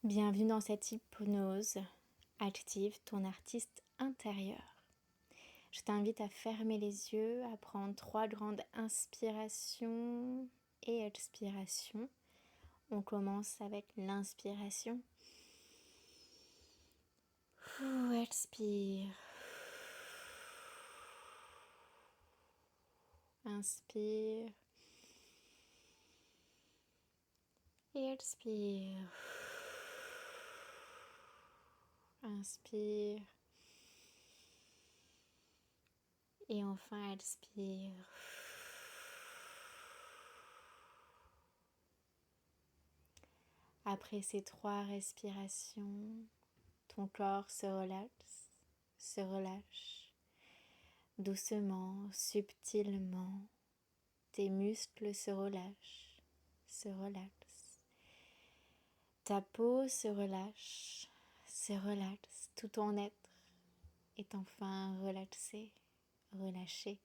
Bienvenue dans cette hypnose. Active ton artiste intérieur. Je t'invite à fermer les yeux, à prendre 3 grandes inspirations et expirations. On commence avec l'inspiration. Expire. Inspire. Et expire. Inspire. Et enfin expire. Après ces 3 respirations, ton corps se relaxe, se relâche. Doucement, subtilement, tes muscles se relâchent, se relaxent. Ta peau se relaxe, tout ton être est enfin relaxé, relâché.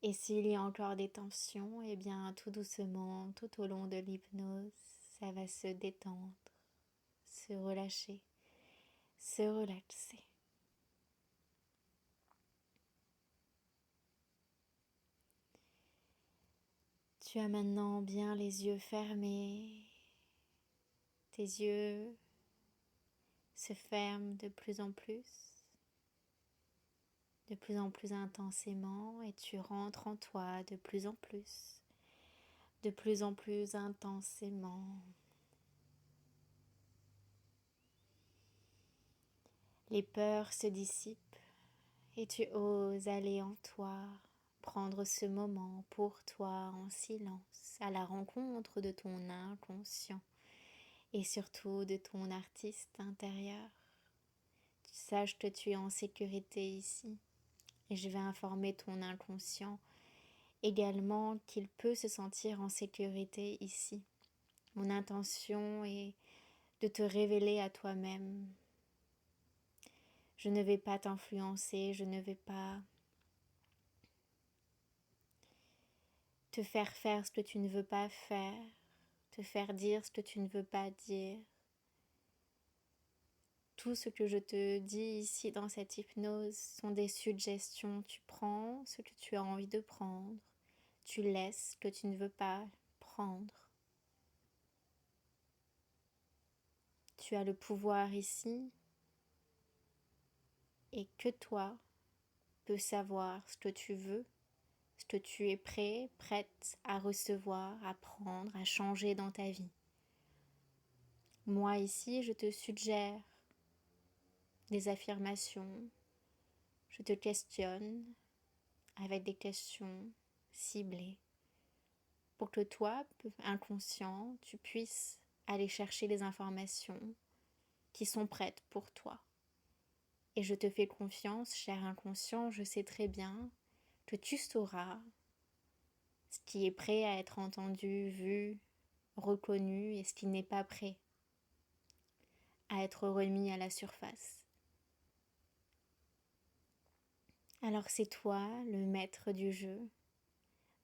Et s'il y a encore des tensions, eh bien tout doucement, tout au long de l'hypnose, ça va se détendre, se relâcher, se relaxer. Tu as maintenant bien les yeux fermés. Tes yeux se ferment de plus en plus intensément, et tu rentres en toi de plus en plus intensément. Les peurs se dissipent et tu oses aller en toi, prendre ce moment pour toi en silence, à la rencontre de ton inconscient et surtout de ton artiste intérieur. Tu saches que tu es en sécurité ici, et je vais informer ton inconscient également qu'il peut se sentir en sécurité ici. Mon intention est de te révéler à toi-même. Je ne vais pas t'influencer, je ne vais pas te faire faire ce que tu ne veux pas faire, te faire dire ce que tu ne veux pas dire. Tout ce que je te dis ici dans cette hypnose sont des suggestions. Tu prends ce que tu as envie de prendre, tu laisses ce que tu ne veux pas prendre. Tu as le pouvoir ici et que toi peux savoir ce que tu veux, ce que tu es prête à recevoir, à prendre, à changer dans ta vie. Moi ici, je te suggère des affirmations, je te questionne avec des questions ciblées pour que toi, inconscient, tu puisses aller chercher les informations qui sont prêtes pour toi. Et je te fais confiance, cher inconscient, je sais très bien que tu sauras ce qui est prêt à être entendu, vu, reconnu et ce qui n'est pas prêt à être remis à la surface. Alors c'est toi le maître du jeu,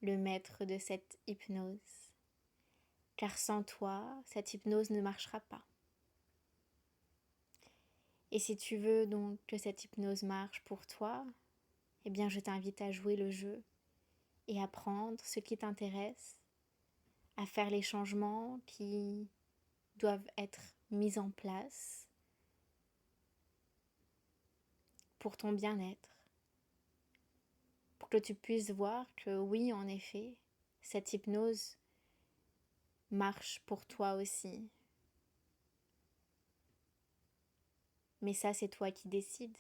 le maître de cette hypnose. Car sans toi, cette hypnose ne marchera pas. Et si tu veux donc que cette hypnose marche pour toi, eh bien je t'invite à jouer le jeu et à prendre ce qui t'intéresse, à faire les changements qui doivent être mis en place pour ton bien-être, pour que tu puisses voir que oui, en effet, cette hypnose marche pour toi aussi. Mais ça, c'est toi qui décides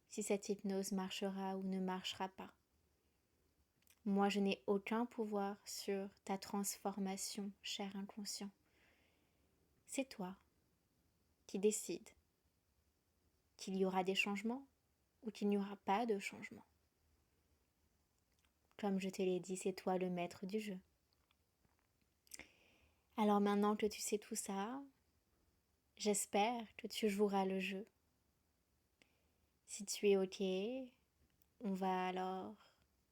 si cette hypnose marchera ou ne marchera pas. Moi, je n'ai aucun pouvoir sur ta transformation, cher inconscient. C'est toi qui décides qu'il y aura des changements ou qu'il n'y aura pas de changements. Comme je te l'ai dit, c'est toi le maître du jeu. Alors maintenant que tu sais tout ça, j'espère que tu joueras le jeu. Si tu es OK, on va alors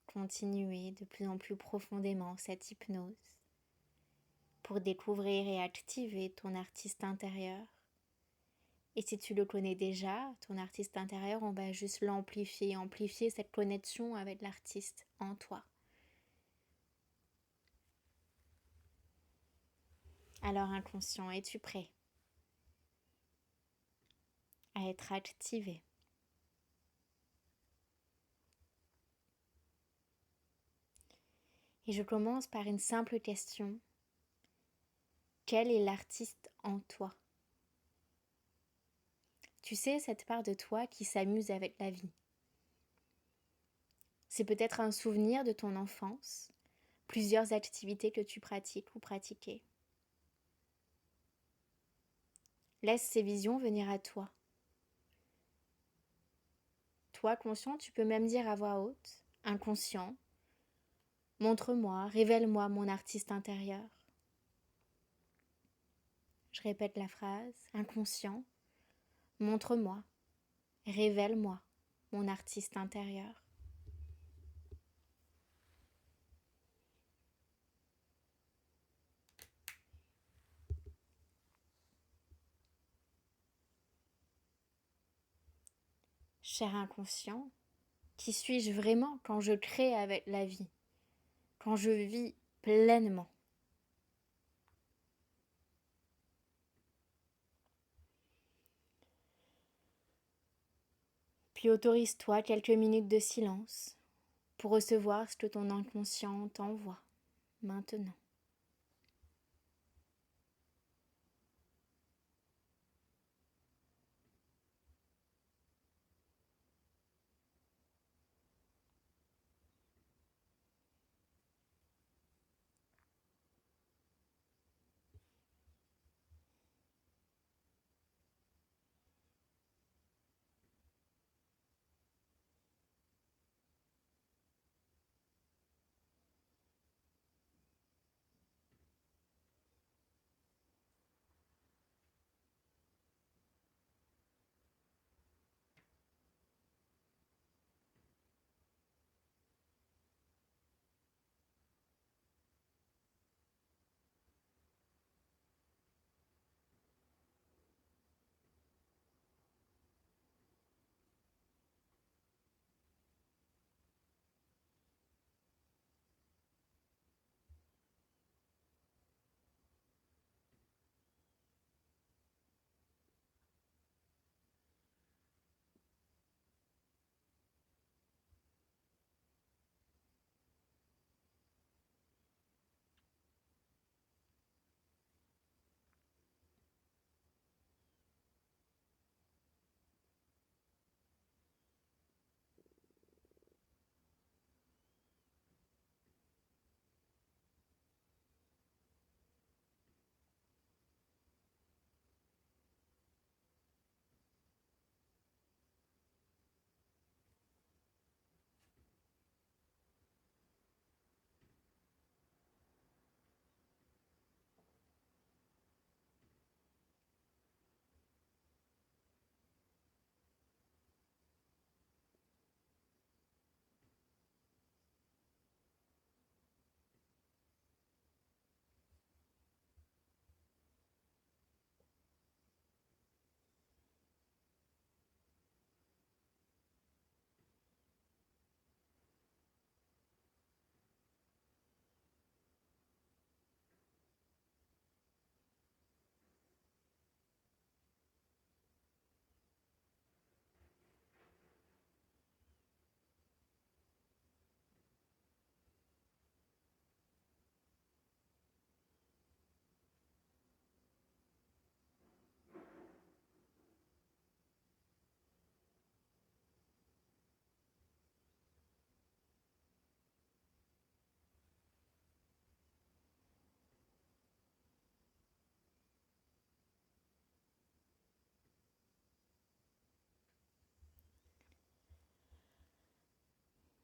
continuer de plus en plus profondément cette hypnose pour découvrir et activer ton artiste intérieur Et si tu le connais déjà, ton artiste intérieur, on va juste l'amplifier, amplifier cette connexion avec l'artiste en toi. Alors inconscient, es-tu prêt à être activé? Et je commence par une simple question. Quel est l'artiste en toi? Tu sais, cette part de toi qui s'amuse avec la vie. C'est peut-être un souvenir de ton enfance, plusieurs activités que tu pratiques ou pratiquais. Laisse ces visions venir à toi. Toi, conscient, tu peux même dire à voix haute, inconscient, montre-moi, révèle-moi mon artiste intérieur. Je répète la phrase, inconscient, montre-moi, révèle-moi mon artiste intérieur. Cher inconscient, qui suis-je vraiment quand je crée avec la vie, quand je vis pleinement? Puis autorise-toi quelques minutes de silence pour recevoir ce que ton inconscient t'envoie maintenant.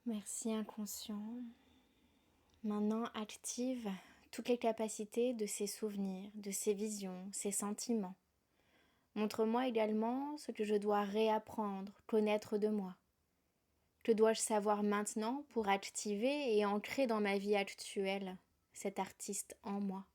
Merci inconscient. Maintenant, active toutes les capacités de ces souvenirs, de ces visions, ces sentiments. Montre-moi également ce que je dois réapprendre, connaître de moi. Que dois-je savoir maintenant pour activer et ancrer dans ma vie actuelle cet artiste en moi?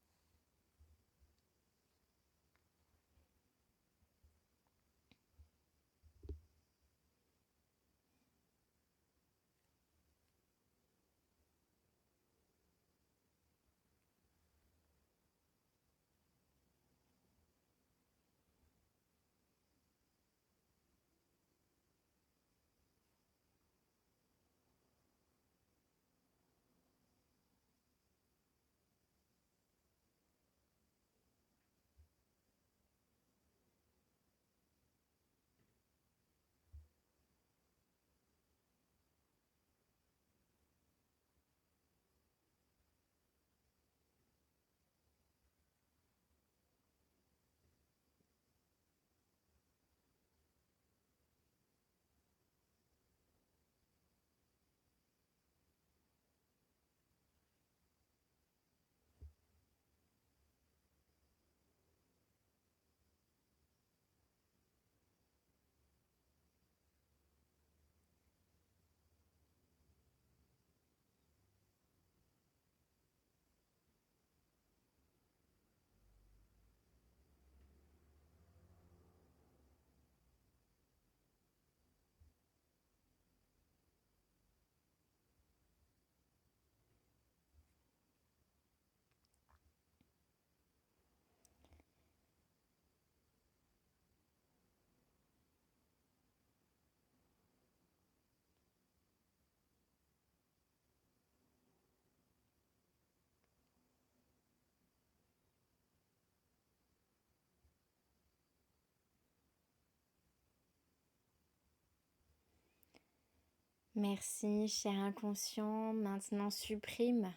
Merci, cher inconscient. Maintenant, supprime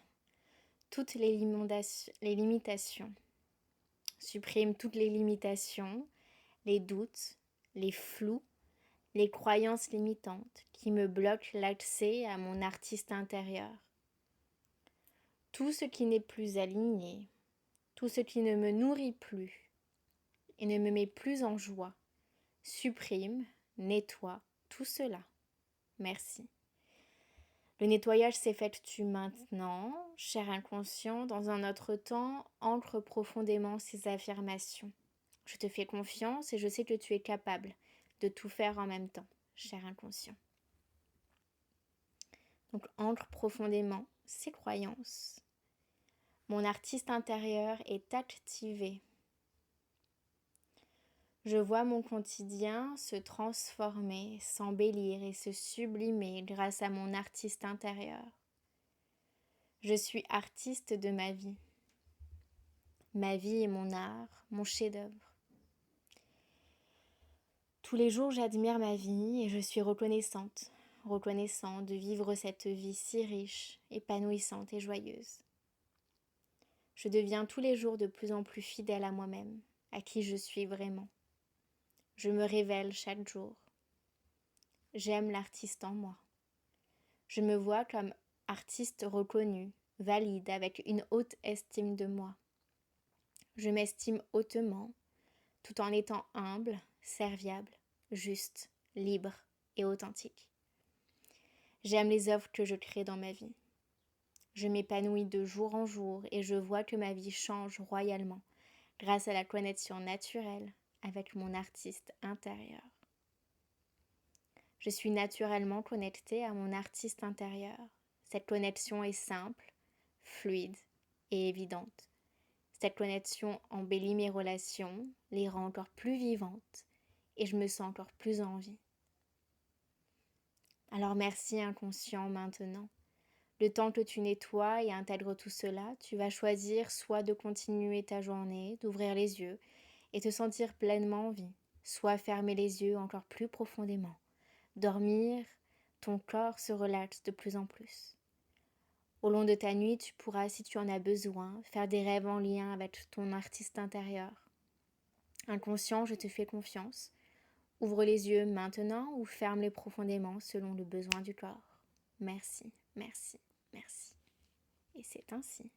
toutes les limitations. Supprime toutes les limitations, les doutes, les flous, les croyances limitantes qui me bloquent l'accès à mon artiste intérieur. Tout ce qui n'est plus aligné, tout ce qui ne me nourrit plus et ne me met plus en joie, supprime, nettoie tout cela. Merci. Le nettoyage s'effectue maintenant, cher inconscient, dans un autre temps, ancre profondément ces affirmations. Je te fais confiance et je sais que tu es capable de tout faire en même temps, cher inconscient. Donc ancre profondément ces croyances. Mon artiste intérieur est activé. Je vois mon quotidien se transformer, s'embellir et se sublimer grâce à mon artiste intérieur. Je suis artiste de ma vie. Ma vie est mon art, mon chef-d'œuvre. Tous les jours, j'admire ma vie et je suis reconnaissant de vivre cette vie si riche, épanouissante et joyeuse. Je deviens tous les jours de plus en plus fidèle à moi-même, à qui je suis vraiment. Je me révèle chaque jour. J'aime l'artiste en moi. Je me vois comme artiste reconnu, valide, avec une haute estime de moi. Je m'estime hautement, tout en étant humble, serviable, juste, libre et authentique. J'aime les œuvres que je crée dans ma vie. Je m'épanouis de jour en jour et je vois que ma vie change royalement grâce à la connexion naturelle avec mon artiste intérieur. Je suis naturellement connectée à mon artiste intérieur. Cette connexion est simple, fluide et évidente. Cette connexion embellit mes relations, les rend encore plus vivantes et je me sens encore plus en vie. Alors merci inconscient maintenant. Le temps que tu nettoies et intègres tout cela, tu vas choisir soit de continuer ta journée, d'ouvrir les yeux et te sentir pleinement en vie, soit fermer les yeux encore plus profondément. Dormir, ton corps se relaxe de plus en plus. Au long de ta nuit, tu pourras, si tu en as besoin, faire des rêves en lien avec ton artiste intérieur. Inconscient, je te fais confiance. Ouvre les yeux maintenant ou ferme-les profondément selon le besoin du corps. Merci, merci, merci. Et c'est ainsi.